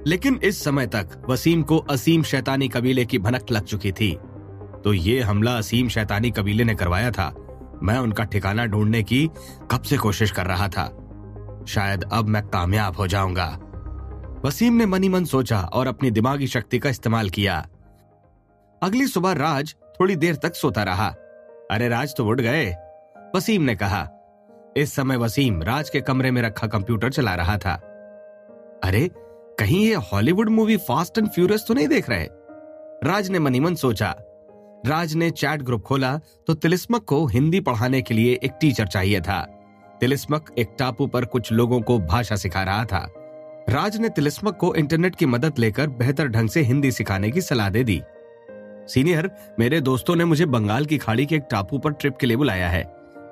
लेकिन इस समय तक वसीम को असीम शैतानी कबीले की भनक लग चुकी थी। तो ये हमला असीम शैतानी कबीले ने करवाया था। मैं उनका ठिकाना ढूंढने की कब से कोशिश कर रहा था। शायद अब मैं कामयाब हो जाऊंगा। वसीम ने मनी मन सोचा और अपनी दिमागी शक्ति का इस्तेमाल किया। अगली सुबह राज थोड़ी देर तक सोता रहा। अरे राज तो उठ गए, वसीम ने कहा। इस समय वसीम राज के कमरे में रखा कंप्यूटर चला रहा था। अरे कहीं ये Hollywood movie fast and furious तो नहीं देख रहे? राज ने मनी मन सोचा। राज ने चैट ग्रुप खोला तो तिलिस्मक को हिंदी पढ़ाने के लिए एक टीचर चाहिए था। तिलिस्मक एक टापू पर कुछ लोगों को भाषा सिखा रहा था। राज ने तिलिस्मक को इंटरनेट की मदद लेकर बेहतर ढंग से हिंदी सिखाने की सलाह दे दी। सीनियर, मेरे दोस्तों ने मुझे बंगाल की खाड़ी के एक टापू पर ट्रिप के लिए बुलाया है,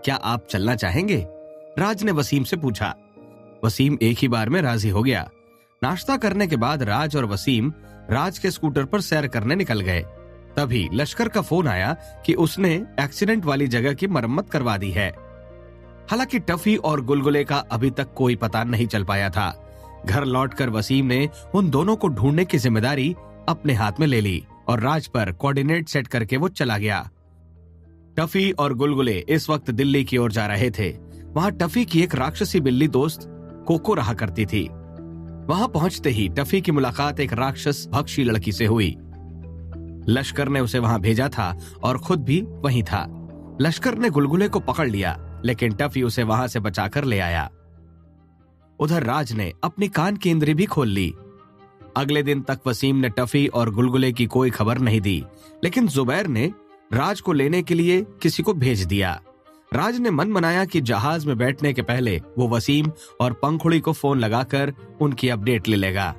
क्या आप चलना चाहेंगे? राज ने वसीम से पूछा। वसीम एक ही बार में राजी हो गया। नाश्ता करने के बाद राज और वसीम राज के स्कूटर पर सैर करने निकल गए। तभी लश्कर का फोन आया कि उसने एक्सीडेंट वाली जगह की मरम्मत करवा दी है। हालांकि टफी और गुलगुले का अभी तक कोई पता नहीं चल पाया था। घर लौटकर वसीम ने उन दोनों को ढूंढने की जिम्मेदारी अपने हाथ में ले ली और राज पर कोऑर्डिनेट सेट करके वो चला गया। टफी और गुलगुले इस वक्त दिल्ली की ओर जा रहे थे। वहां टफी की एक राक्षसी बिल्ली दोस्त कोको रहा करती थी। वहां पहुंचते ही टफी की मुलाकात एक राक्षस भक्षी लड़की से हुई। लश्कर ने उसे वहां भेजा था और खुद भी वहीं था। लश्कर ने गुलगुले को पकड़ लिया, लेकिन टफी उसे वहां से बचाकर ले आया। उधर राज ने अपनी कान की इंद्री भी खोल ली। अगले दिन तक वसीम ने टफी और गुलगुले की कोई खबर नहीं दी, लेकिन जुबैर ने राज को लेने के लिए किसी को भेज दिया। राज ने मन बनाया कि जहाज में बैठने के पहले वो वसीम और पंखुड़ी को फोन लगाकर उनकी अपडेट ले लेगा।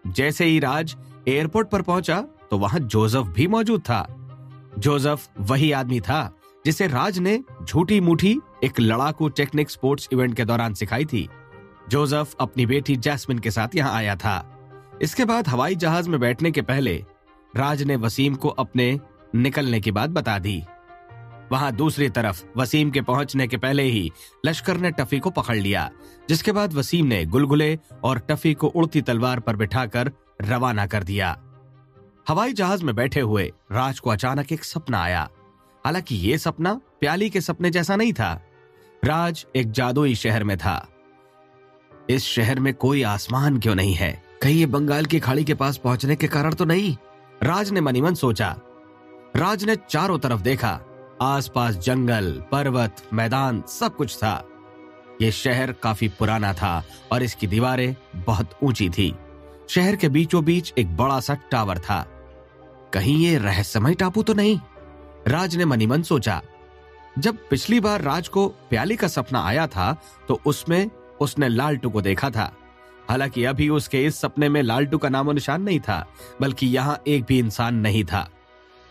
जैसे ही राज एयरपोर्ट पर पहुंचा तो वहां जोसेफ भी मौजूद था। जोसेफ वही आदमी था जिसे राज ने झूठी मूठी एक लड़ाकू टेक्निक स्पोर्ट्स इवेंट के दौरान सिखाई थी। जोसेफ अपनी बेटी जैस्मिन के साथ यहाँ आया था। इसके बाद हवाई जहाज में बैठने के पहले राज ने वसीम को अपने निकलने की बात बता दी। वहां दूसरी तरफ वसीम के पहुंचने के पहले ही लश्कर ने टफी को पकड़ लिया, जिसके बाद वसीम ने गुलगुले और टफी को उड़ती तलवार पर बिठाकर रवाना कर दिया। हवाई जहाज में बैठे हुए राज को अचानक एक सपना आया। हालांकि ये सपना प्याली के सपने जैसा नहीं था। राज एक जादुई शहर में था। इस शहर में कोई आसमान क्यों नहीं है? कहीं ये बंगाल की खाड़ी के पास पहुंचने के कारण तो नहीं? राज ने मनी मन सोचा। राज ने चारों तरफ देखा। आसपास जंगल, पर्वत, मैदान सब कुछ था। ये शहर काफी पुराना था और इसकी दीवारें बहुत ऊंची थी। शहर के बीचों बीच एक बड़ा सा टावर था। कहीं ये रहस्यमय टापू तो नहीं? राज ने मनी मन सोचा। जब पिछली बार राज को प्याली का सपना आया था तो उसमें उसने लालटू को देखा था। हालांकि अभी उसके इस सपने में लालटू का नामो निशान नहीं था, बल्कि यहाँ एक भी इंसान नहीं था।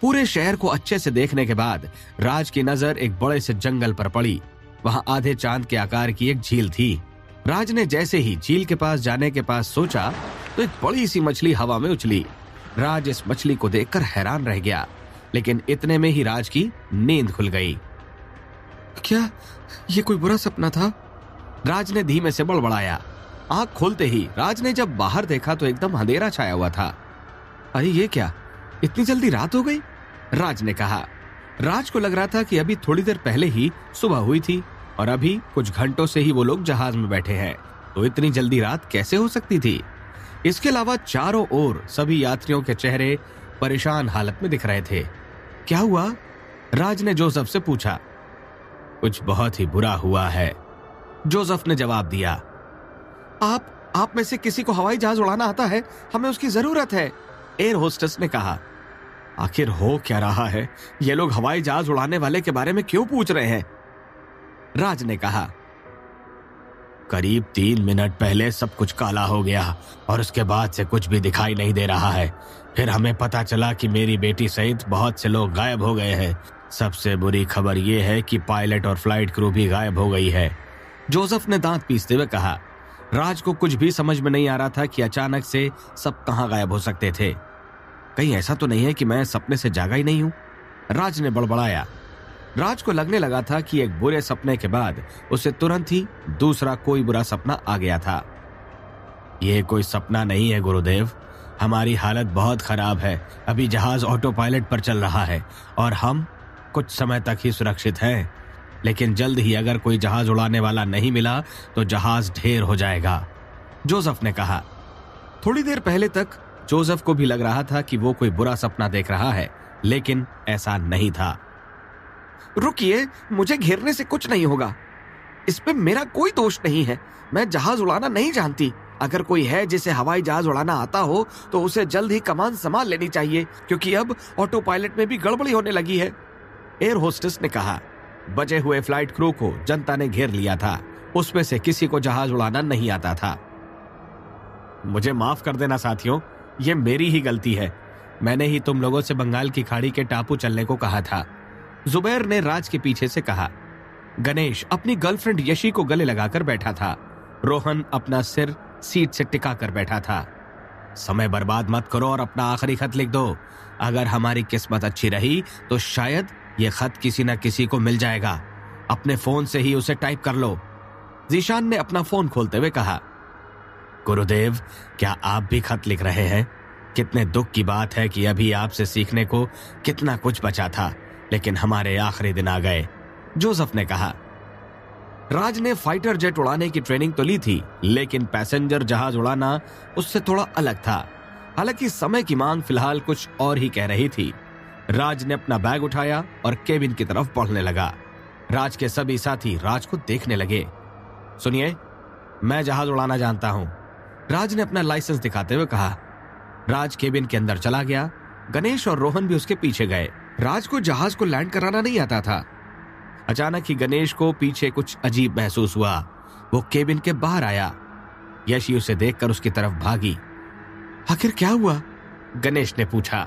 पूरे शहर को अच्छे से देखने के बाद राज की नजर एक बड़े से जंगल पर पड़ी। वहां आधे चांद के आकार की एक झील थी। राज ने जैसे ही झील के पास जाने के पास सोचा तो एक बड़ी सी मछली हवा में उछली। राज इस मछली को देखकर हैरान रह गया, लेकिन इतने में ही राज की नींद खुल गई। क्या ये कोई बुरा सपना था? राज ने धीमे से बड़बड़ाया। आंख खोलते ही राज ने जब बाहर देखा तो एकदम अंधेरा छाया हुआ था। अरे ये क्या, इतनी जल्दी रात हो गई? राज ने कहा। राज को लग रहा था कि अभी थोड़ी देर पहले ही सुबह हुई थी और अभी कुछ घंटों से ही वो लोग जहाज में बैठे हैं, तो इतनी जल्दी रात कैसे हो सकती थी? इसके अलावा चारों ओर सभी यात्रियों के चेहरे परेशान हालत में दिख रहे थे। क्या हुआ? राज ने जोसेफ से पूछा। कुछ बहुत ही बुरा हुआ है, जोसेफ ने जवाब दिया। आप में से किसी को हवाई जहाज उड़ाना आता है? हमें उसकी जरूरत है, एयर होस्टेस ने कहा। आखिर हो क्या रहा है? ये लोग हवाई जहाज उड़ाने वाले के बारे में क्यों पूछ रहे हैं? राज ने कहा। करीब 3 मिनट पहले सब कुछ काला हो गया और उसके बाद से कुछ भी दिखाई नहीं दे रहा है। फिर हमें पता चला कि मेरी बेटी सहित बहुत से लोग गायब हो गए हैं। सबसे बुरी खबर यह है कि पायलट और फ्लाइट क्रू भी गायब हो गई है, जोसेफ ने दांत पीसते हुए कहा। राज को कुछ भी समझ में नहीं आ रहा था कि अचानक से सब कहां गायब हो सकते थे। कहीं ऐसा तो नहीं है कि मैं सपने से जागा ही नहीं हूं? राज ने बड़बड़ाया। राज को लगने लगा था कि एक बुरे सपने के बाद उसे तुरंत ही दूसरा कोई बुरा सपना आ गया था। ये कोई सपना नहीं है गुरुदेव, हमारी हालत बहुत खराब है। अभी जहाज ऑटो पायलट पर चल रहा है और हम कुछ समय तक ही सुरक्षित हैं, लेकिन जल्द ही अगर कोई जहाज उड़ाने वाला नहीं मिला तो जहाज ढेर हो जाएगा, जोसेफ ने कहा। थोड़ी देर पहले तक जोसेफ को भी लग रहा था कि वो कोई बुरा सपना देख रहा है, लेकिन ऐसा नहीं था। रुकिए, मुझे घेरने से कुछ नहीं होगा, इसमें मेरा कोई दोष नहीं है। मैं जहाज उड़ाना नहीं जानती। अगर कोई है जिसे हवाई जहाज उड़ाना आता हो तो उसे जल्द ही कमान संभाल लेनी चाहिए, क्योंकि अब ऑटो पायलट में भी गड़बड़ी होने लगी है, एयर होस्टेस ने कहा। बचे हुए फ्लाइट क्रू को जनता ने घेर लिया था। उसमें से किसी को जहाज उड़ाना नहीं आता था। मुझे माफ कर देना साथियों, ये मेरी ही गलती है। मैंने ही तुम लोगों से बंगाल की खाड़ी के टापू चलने को कहा था, जुबैर ने राज के पीछे से कहा। गणेश अपनी गर्लफ्रेंड यशी को गले लगाकर बैठा था। रोहन अपना सिर सीट से टिका कर बैठा था। समय बर्बाद मत करो और अपना आखिरी खत लिख दो। अगर हमारी किस्मत अच्छी रही तो शायद ये खत किसी न किसी को मिल जाएगा। अपने फोन से ही उसे टाइप कर लो, जीशान ने अपना फोन खोलते हुए कहा। गुरुदेव, क्या आप भी खत लिख रहे हैं? कितने दुख की बात है कि अभी आपसे सीखने को कितना कुछ बचा था, लेकिन हमारे आखिरी दिन आ गए, जोसेफ ने कहा। राज ने फाइटर जेट उड़ाने की ट्रेनिंग तो ली थी, लेकिन पैसेंजर जहाज उड़ाना उससे थोड़ा अलग था। हालांकि समय की मांग फिलहाल कुछ और ही कह रही थी। राज ने अपना बैग उठाया और केबिन की तरफ बढ़ने लगा। राज के सभी साथी राज को देखने लगे। सुनिए, मैं जहाज उड़ाना जानता हूं, राज ने अपना लाइसेंस दिखाते हुए कहा। राज केबिन के अंदर चला गया। गणेश और रोहन भी उसके पीछे गए। राज को जहाज को लैंड कराना नहीं आता था। अचानक ही गणेश को पीछे कुछ अजीब महसूस हुआ। वो केबिन के बाहर आया। यशी उसे देखकर उसकी तरफ भागी। आखिर क्या हुआ? गणेश ने पूछा।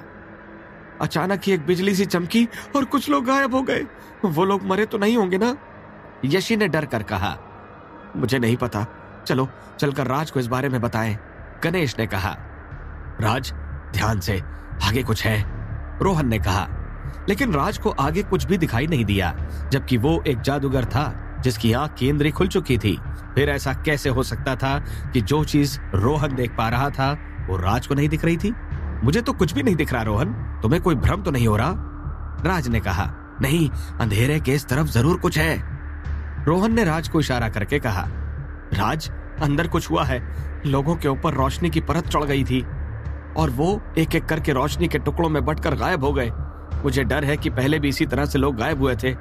अचानक ही एक बिजली सी चमकी और कुछ लोग गायब हो गए। वो लोग मरे तो नहीं होंगे ना? यशी ने डर कर कहा। मुझे नहीं पता, चलो चलकर राज को इस बारे में बताएं, गणेश ने कहा। राज, ध्यान से, आगे कुछ है, रोहन ने कहा। लेकिन राज को आगे कुछ भी दिखाई नहीं दिया, जबकि वो एक जादूगर था जिसकी आंख की इंद्री खुल चुकी थी। फिर ऐसा कैसे हो सकता था कि जो चीज रोहन देख पा रहा था वो राज को नहीं दिख रही थी? मुझे तो कुछ भी नहीं दिख रहा रोहन, तुम्हें कोई भ्रम तो नहीं हो रहा? राज ने कहा। नहीं, अंधेरे के इस तरफ जरूर कुछ है, रोहन ने राज को इशारा करके कहा। राज, अंदर कुछ हुआ है। लोगों के ऊपर रोशनी की परत चढ़ गई थी और वो एक एक करके रोशनी के टुकड़ों में बंटकर गायब हो गए। मुझे डर है कि पहले भी इसी तरह से लोग गायब हुए थे,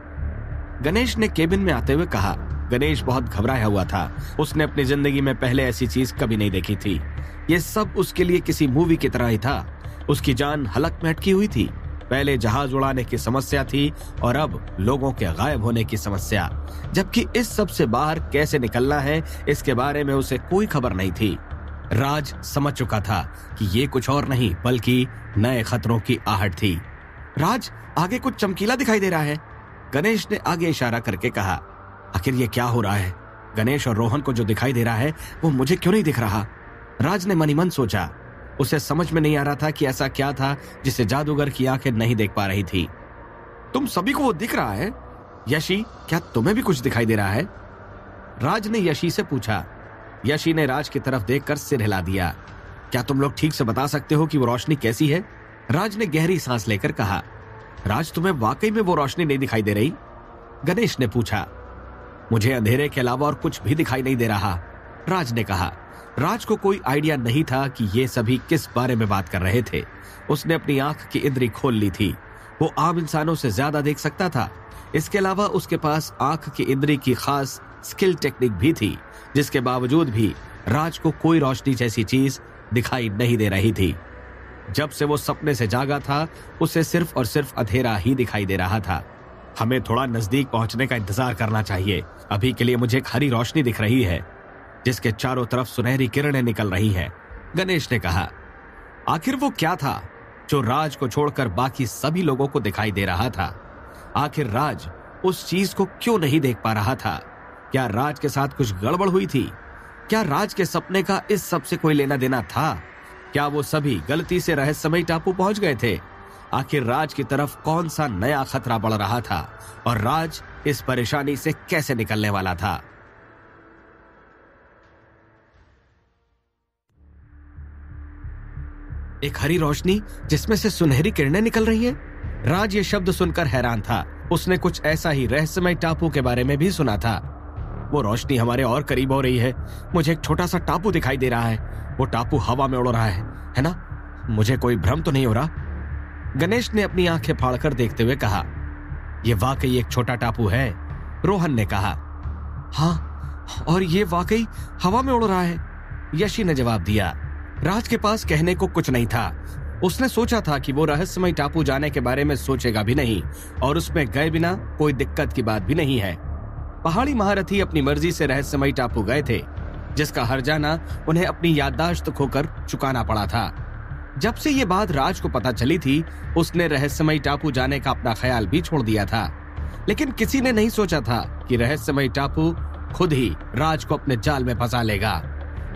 गणेश ने केबिन में आते हुए कहा। गणेश बहुत घबराया हुआ था। उसने अपनी जिंदगी में पहले ऐसी चीज कभी नहीं देखी थी। ये सब उसके लिए किसी मूवी की तरह ही था। उसकी जान हलक में अटकी हुई थी। पहले जहाज उड़ाने की समस्या थी और अब लोगों के गायब होने की समस्या, जबकि इस सब से बाहर कैसे निकलना है इसके बारे में उसे कोई खबर नहीं थी। राज समझ चुका था कि ये कुछ और नहीं बल्कि नए खतरों की आहट थी। राज, आगे कुछ चमकीला दिखाई दे रहा है, गणेश ने आगे इशारा करके कहा। आखिर ये क्या हो रहा है? गणेश और रोहन को जो दिखाई दे रहा है वो मुझे क्यों नहीं दिख रहा? राज ने मनी मन सोचा। उसे समझ में नहीं आ रहा था कि ऐसा क्या था जिसे जादूगर की आंखें नहीं देख पा रही थी। तुम सभी को वो दिख रहा है? यशी, क्या तुम्हें भी कुछ दिखाई दे रहा है? राज ने यशी से पूछा। यशी ने राज की तरफ देखकर सिर हिला दिया। क्या तुम लोग ठीक से बता सकते हो कि वो रोशनी कैसी है? राज ने गहरी सांस लेकर कहा। राज, तुम्हें वाकई में वो रोशनी नहीं दिखाई दे रही? गणेश ने पूछा। मुझे अंधेरे के अलावा और कुछ भी दिखाई नहीं दे रहा, राज ने कहा। राज को कोई आइडिया नहीं था कि ये सभी किस बारे में बात कर रहे थे। उसने अपनी आंख की इंद्री खोल ली थी। वो आम इंसानों से ज्यादा देख सकता था। इसके अलावा उसके पास आंख की इंद्री की खास स्किल टेक्निक भी थी, जिसके बावजूद भी राज को कोई रोशनी जैसी चीज दिखाई नहीं दे रही थी। जब से वो सपने से जागा था उसे सिर्फ और सिर्फ अंधेरा ही दिखाई दे रहा था। हमें थोड़ा नजदीक पहुंचने का इंतजार करना चाहिए। अभी के लिए मुझे एक हरी रोशनी दिख रही है जिसके चारों तरफ सुनहरी किरणें निकल रही हैं, गणेश ने कहा। आखिर वो क्या था जो राज को छोड़कर बाकी सभी लोगों को दिखाई दे रहा था? आखिर राज उस चीज को क्यों नहीं देख पा रहा था? क्या राज के साथ कुछ गड़बड़ हुई थी? क्या राज के सपने का इस सब से कोई लेना देना था? क्या वो सभी गलती से रहस्यमयी टापू पहुंच गए थे? आखिर राज की तरफ कौन सा नया खतरा बढ़ रहा था और राज इस परेशानी से कैसे निकलने वाला था? एक हरी रोशनी जिसमें से सुनहरी किरणें निकल रही हैं। राज ये शब्द सुनकर हैरान था। उसने कुछ ऐसा ही रहस्यमय टापू के बारे में भी सुना था। वो रोशनी हमारे और करीब हो रही है। मुझे एक छोटा सा टापू दिखाई दे रहा है। वो टापू हवा में उड़ रहा है ना? मुझे कोई भ्रम तो नहीं हो रहा? गणेश ने अपनी आंखें फाड़कर देखते हुए कहा। यह वाकई एक छोटा टापू है, रोहन ने कहा। हाँ, और ये वाकई हवा में उड़ रहा है, यशी ने जवाब दिया। राज के पास कहने को कुछ नहीं था। उसने सोचा था कि वो रहस्यमय टापू जाने के बारे में सोचेगा भी नहीं और उसमें गए बिना कोई दिक्कत की बात भी नहीं है। पहाड़ी महारथी अपनी मर्जी से रहस्यमय टापू गए थे, जिसका हर जाना उन्हें अपनी याददाश्त खोकर चुकाना पड़ा था। जब से ये बात राज को पता चली थी, उसने रहस्यमय टापू जाने का अपना ख्याल भी छोड़ दिया था। लेकिन किसी ने नहीं सोचा था कि रहस्यमय टापू खुद ही राज को अपने जाल में फंसा लेगा।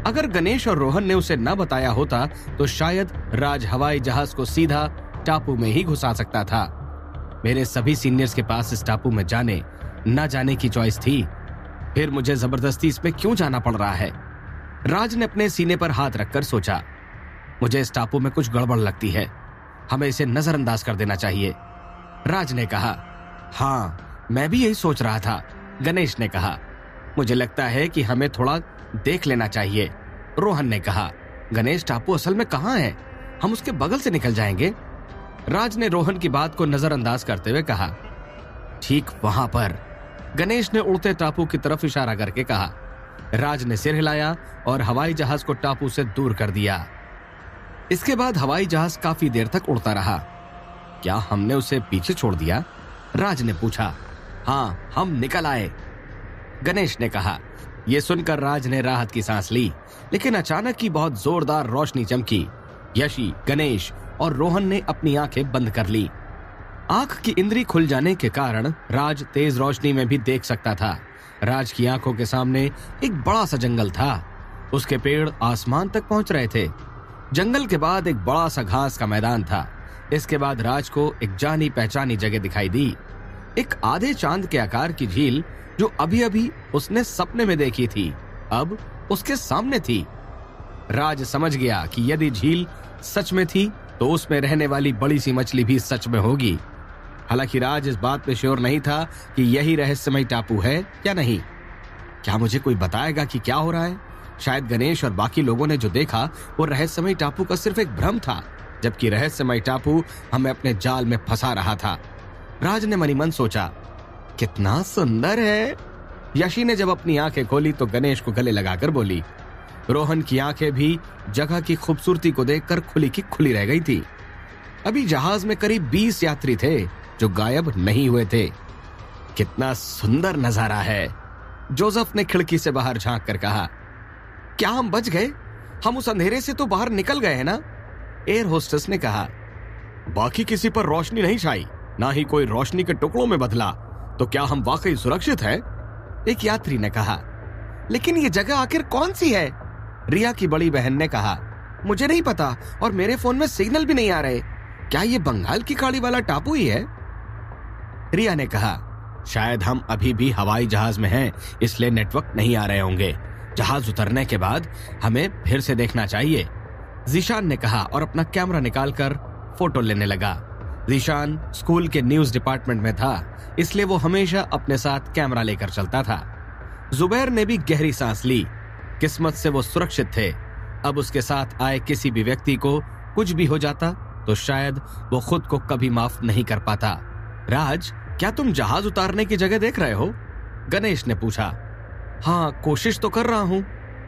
अगर गणेश और रोहन ने उसे न बताया होता तो शायद राज हवाई जहाज को सीधा टापू में ही घुसा सकता था। मेरे सभी सीनियर्स के पास इस टापू में जाने न जाने की चॉइस थी, फिर मुझे जबरदस्ती इसमें क्यों जाना पड़ रहा है? राज ने अपने सीने पर हाथ रखकर सोचा। मुझे इस टापू में कुछ गड़बड़ लगती है, हमें इसे नजरअंदाज कर देना चाहिए, राज ने कहा। हाँ, मैं भी यही सोच रहा था, गणेश ने कहा। मुझे लगता है कि हमें थोड़ा देख लेना चाहिए, रोहन ने कहा। गणेश, टापू असल में कहाँ है? हम उसके बगल से निकल जाएंगे, राज ने रोहन की बात को नजरअंदाज करते हुए कहा। ठीक वहां पर, गणेश ने उड़ते टापू की तरफ इशारा करके कहा। राज ने सिर हिलाया और हवाई जहाज को टापू से दूर कर दिया। इसके बाद हवाई जहाज काफी देर तक उड़ता रहा। क्या हमने उसे पीछे छोड़ दिया? राज ने पूछा। हाँ, हम निकल आए, गणेश ने कहा। यह सुनकर राज ने राहत की सांस ली, लेकिन अचानक ही बहुत जोरदार रोशनी चमकी। यशी, गणेश और रोहन ने अपनी आंखें बंद कर ली। आंख की इंद्री खुल जाने के कारण राज तेज रोशनी में भी देख सकता था। राज की आंखों के सामने एक बड़ा सा जंगल था। उसके पेड़ आसमान तक पहुंच रहे थे। जंगल के बाद एक बड़ा सा घास का मैदान था। इसके बाद राज को एक जानी पहचानी जगह दिखाई दी। एक आधे चांद के आकार की झील जो अभी अभी उसने सपने में देखी थी, अब उसके सामने थी। राज समझ गया कि यदि झील सच में थी तो उसमें रहने वाली बड़ी सी मछली भी सच में होगी। हालांकि राज इस बात पे श्योर नहीं था कि यही रहस्यमय टापू है या नहीं। क्या मुझे कोई बताएगा कि क्या हो रहा है? शायद गणेश और बाकी लोगों ने जो देखा वो रहस्यमय टापू का सिर्फ एक भ्रम था, जबकि रहस्यमय टापू हमें अपने जाल में फंसा रहा था। राज ने मनी मन सोचा, कितना सुंदर है। यशी ने जब अपनी आंखें खोली तो गणेश को गले लगाकर बोली। रोहन की आंखें भी जगह की खूबसूरती को देखकर खुली की खुली रह गई थी। अभी जहाज में करीब 20 यात्री थे जो गायब नहीं हुए थे। कितना सुंदर नजारा है, जोसेफ ने खिड़की से बाहर झांक कर कहा। क्या हम बच गए? हम उस अंधेरे से तो बाहर निकल गए हैं ना? एयर होस्टेस ने कहा। बाकी किसी पर रोशनी नहीं छाई, ना ही कोई रोशनी के टुकड़ों में बदला, तो क्या हम वाकई सुरक्षित हैं? एक यात्री ने कहा। लेकिन ये जगह आखिर कौन सी है? रिया की बड़ी बहन ने कहा। मुझे नहीं पता और मेरे फोन में सिग्नल भी नहीं आ रहे। क्या ये बंगाल की खाड़ी वाला टापू ही है? रिया ने कहा। शायद हम अभी भी हवाई जहाज में हैं, इसलिए नेटवर्क नहीं आ रहे होंगे। जहाज उतरने के बाद हमें फिर से देखना चाहिए, जीशान ने कहा और अपना कैमरा निकालकर फोटो लेने लगा। जीशान स्कूल के न्यूज डिपार्टमेंट में था, इसलिए वो हमेशा अपने साथ कैमरा लेकर चलता था। जुबैर ने भी गहरी सांस ली। किस्मत से वो सुरक्षित थे। अब उसके साथ आए किसी भी व्यक्ति को कुछ भी हो जाता तो शायद वो खुद को कभी माफ नहीं कर पाता। राज, क्या तुम जहाज उतारने की जगह देख रहे हो? गणेश ने पूछा। हाँ, कोशिश तो कर रहा हूँ,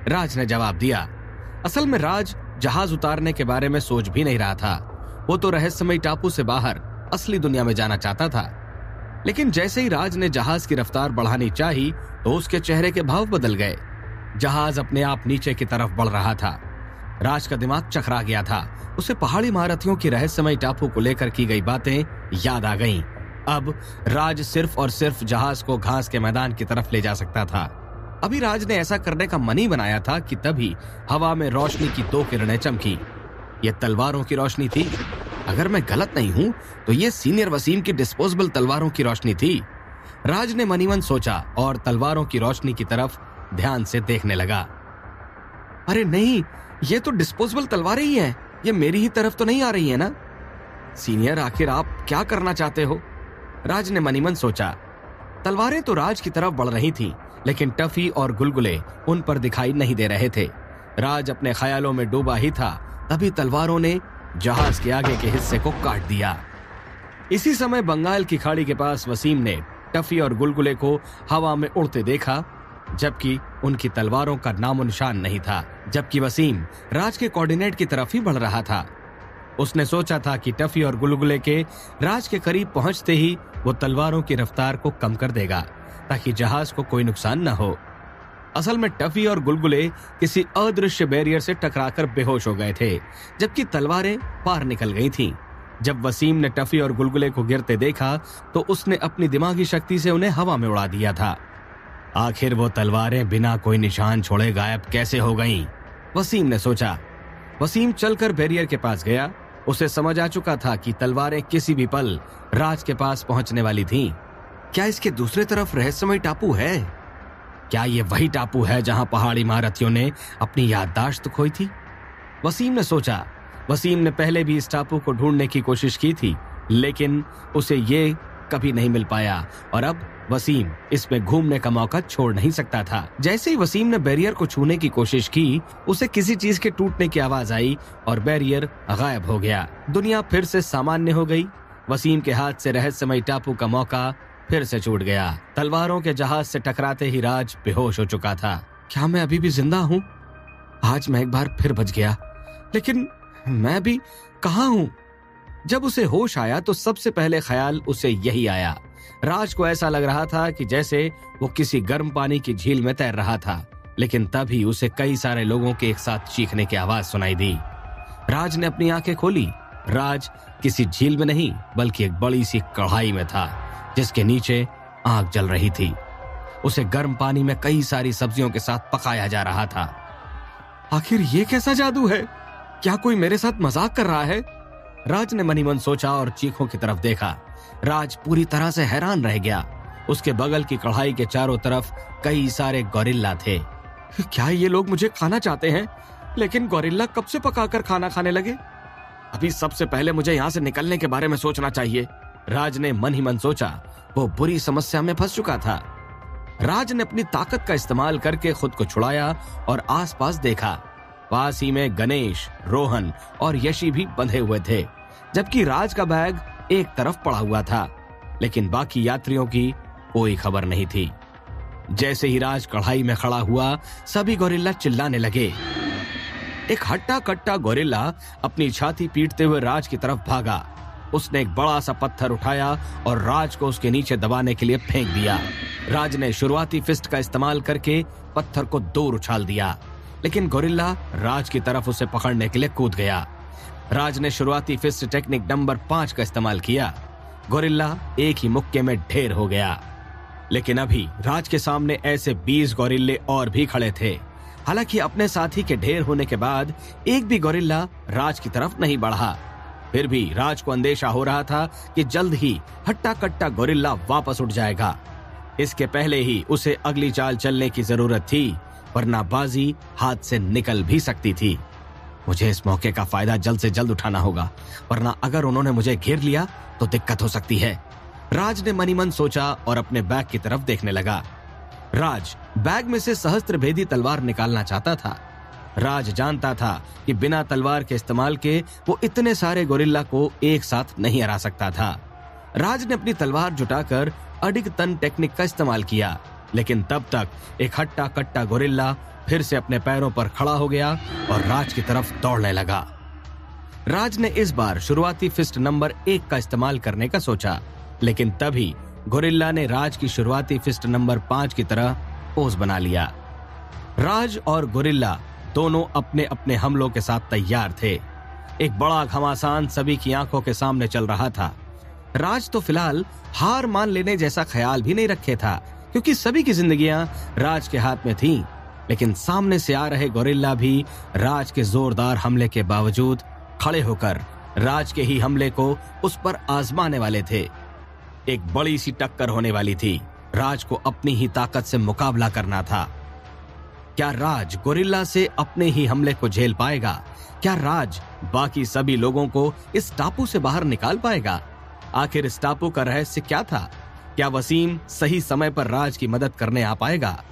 राज ने जवाब दिया। असल में राज जहाज उतारने के बारे में सोच भी नहीं रहा था। वो तो रहस्यमय टापू से बाहर असली दुनिया में जाना चाहता था। लेकिन जैसे ही राज ने जहाज की रफ्तार बढ़ानी चाही तो उसके चेहरे के भाव बदल गए। जहाज अपने आप नीचे की तरफ बढ़ रहा था। राज का दिमाग चकरा गया था। उसे पहाड़ी महारथियों की रहस्यमय टापू को लेकर की गई बातें याद आ गईं। अब राज सिर्फ और सिर्फ जहाज को घास के मैदान की तरफ ले जा सकता था। अभी राज ने ऐसा करने का मन ही बनाया था कि तभी हवा में रोशनी की 2 किरणें चमकी। ये तलवारों की रोशनी थी। अगर मैं गलत नहीं हूं तो ये सीनियर वसीम की डिस्पोजेबल तलवारों की रोशनी थी। राज ने मनी मन सोचा और तलवारों की रोशनी की तरफ ध्यान से देखने लगा। अरे नहीं, ये तो डिस्पोजेबल तलवारें ही हैं। ये मेरी ही तरफ तो नहीं आ रही है ना? सीनियर, आखिर आप क्या करना चाहते हो? राज ने मनी मन सोचा। तलवारें तो राज की तरफ बढ़ रही थीं, लेकिन टफी और गुलगुले उन पर दिखाई नहीं दे रहे थे। राज अपने ख्यालों में डूबा ही था, तभी तलवारों ने जहाज के आगे के हिस्से को काट दिया। इसी समय बंगाल की खाड़ी के पास वसीम ने टफी और गुलगुले को हवा में उड़ते देखा, जबकि उनकी तलवारों का नामो निशान नहीं था। जबकि वसीम राज के कोऑर्डिनेट की तरफ ही बढ़ रहा था। उसने सोचा था कि टफी और गुलगुले के राज के करीब पहुंचते ही वो तलवारों की रफ्तार को कम कर देगा, ताकि जहाज को कोई नुकसान न हो। असल में टफी और गुलगुले किसी अदृश्य बैरियर से टकराकर बेहोश हो गए थे, जबकि तलवारें पार निकल गई थीं। जब वसीम ने टफी और गुलगुले को गिरते देखा तो उसने अपनी दिमागी शक्ति से उन्हें हवा में उड़ा दिया था। आखिर वो तलवारें बिना कोई निशान छोड़े गायब कैसे हो गईं? वसीम ने सोचा। वसीम चलकर बैरियर के पास गया। उसे समझ आ चुका था कि तलवारें किसी भी पल राज के पास पहुंचने वाली थीं। क्या इसके दूसरे तरफ रहस्यमय टापू है? क्या ये वही टापू है जहां पहाड़ी इमारतियों ने अपनी याददाश्त खोई थी? वसीम ने सोचा। वसीम ने पहले भी इस टापू को ढूंढने की कोशिश की थी, लेकिन उसे ये कभी नहीं मिल पाया, और अब वसीम इसमें घूमने का मौका छोड़ नहीं सकता था। जैसे ही वसीम ने बैरियर को छूने की कोशिश की, उसे किसी चीज के टूटने की आवाज आई और बैरियर गायब हो गया। दुनिया फिर से सामान्य हो गई। वसीम के हाथ से रहस्यमय टापू का मौका फिर से छूट गया। तलवारों के जहाज से टकराते ही राज बेहोश हो चुका था। क्या मैं अभी भी जिंदा हूँ? आज मैं एक बार फिर बच गया, लेकिन मैं भी कहाँ हूँ? जब उसे होश आया तो सबसे पहले ख्याल उसे यही आया। राज को ऐसा लग रहा था कि जैसे वो किसी गर्म पानी की झील में तैर रहा था, लेकिन तभी उसे कई सारे लोगों के एक साथ चीखने की आवाज सुनाई दी। राज ने अपनी आंखें खोली। राज किसी झील में नहीं, बल्कि एक बड़ी सी कढ़ाई में था, जिसके नीचे आग जल रही थी। उसे गर्म पानी में कई सारी सब्जियों के साथ पकाया जा रहा था। आखिर ये कैसा जादू है? क्या कोई मेरे साथ मजाक कर रहा है? राज ने मनी मन सोचा और चीखों की तरफ देखा। राज पूरी तरह से हैरान रह गया। उसके बगल की कढ़ाई के चारों तरफ कई सारे गोरिल्ला थे। क्या ये लोग मुझे खाना चाहते हैं? लेकिन गोरिल्ला कब से पकाकर खाना खाने लगे? अभी सबसे पहले मुझे यहाँ से निकलने के बारे में सोचना चाहिए। राज ने मन ही मन सोचा। वो बुरी समस्या में फंस चुका था। राज ने अपनी ताकत का इस्तेमाल करके खुद को छुड़ाया और आसपास देखा। पास ही में गणेश, रोहन और यशी भी बंधे हुए थे, जबकि राज का बैग एक तरफ पड़ा हुआ था, लेकिन बाकी यात्रियों की कोई खबर नहीं थी। जैसे ही राज कढ़ाई में खड़ा हुआ, सभी गोरिल्ला चिल्लाने लगे। एक हट्टा कट्टा गोरिल्ला अपनी छाती पीटते हुए राज की तरफ भागा। उसने एक बड़ा सा पत्थर उठाया और राज को उसके नीचे दबाने के लिए फेंक दिया। राज ने शुरुआती फिस्ट का इस्तेमाल करके पत्थर को दूर उछाल दिया, लेकिन गोरिल्ला राज की तरफ उसे पकड़ने के लिए कूद गया। राज ने शुरुआती फिस्ट टेक्निक नंबर 5 का इस्तेमाल किया। गोरिल्ला एक ही मुक्के में ढेर हो गया, लेकिन अभी राज के सामने ऐसे 20 गोरिल्ले और भी खड़े थे। हालांकि अपने साथी के ढेर होने के बाद एक भी गोरिल्ला राज की तरफ नहीं बढ़ा, फिर भी राज को अंदेशा हो रहा था कि जल्द ही हट्टा कट्टा गोरिल्ला वापस उठ जाएगा। इसके पहले ही उसे अगली चाल चलने की जरूरत थी, वरना बाजी हाथ से निकल भी सकती थी। मुझे इस मौके का फायदा जल्द से जल्द उठाना होगा, वरना अगर उन्होंने मुझे घेर लिया तो दिक्कत हो सकती है। राज ने मनी मन सोचा और अपने बैग की तरफ देखने लगा। राज बैग में से सहस्त्रभेदी तलवार निकालना चाहता था। राज जानता था कि बिना तलवार के इस्तेमाल के वो इतने सारे गोरिल्ला को एक साथ नहीं हरा सकता था। राज ने अपनी तलवार जुटाकर अडिग तन टेक्निक का इस्तेमाल किया, लेकिन तब तक एक हट्टा कट्टा गोरिल्ला फिर से अपने पैरों पर खड़ा हो गया और राज की तरफ दौड़ने लगा। राज ने इस बार शुरुआती फिस्ट नंबर 1 का इस्तेमाल करने का सोचा, लेकिन तभी गोरिल्ला ने राज की शुरुआती फिस्ट नंबर 5 की तरह पोज बना लिया। राज और गोरिल्ला दोनों अपने अपने हमलों के साथ तैयार थे। एक बड़ा घमासान सभी की आंखों के सामने चल रहा था। राज तो फिलहाल हार मान लेने जैसा ख्याल भी नहीं रखे था, क्योंकि सभी की जिंदगियां राज के हाथ में थीं। लेकिन सामने से आ रहे गोरिल्ला भी राज के जोरदार हमले के बावजूद खड़े होकर राज के ही हमले को उस पर आजमाने वाले थे। एक बड़ी सी टक्कर होने वाली थी। राज को अपनी ही ताकत से मुकाबला करना था। क्या राज गोरिल्ला से अपने ही हमले को झेल पाएगा? क्या राज बाकी सभी लोगों को इस टापू से बाहर निकाल पाएगा? आखिर इस टापू का रहस्य क्या था? क्या वसीम सही समय पर राज की मदद करने आ पाएगा?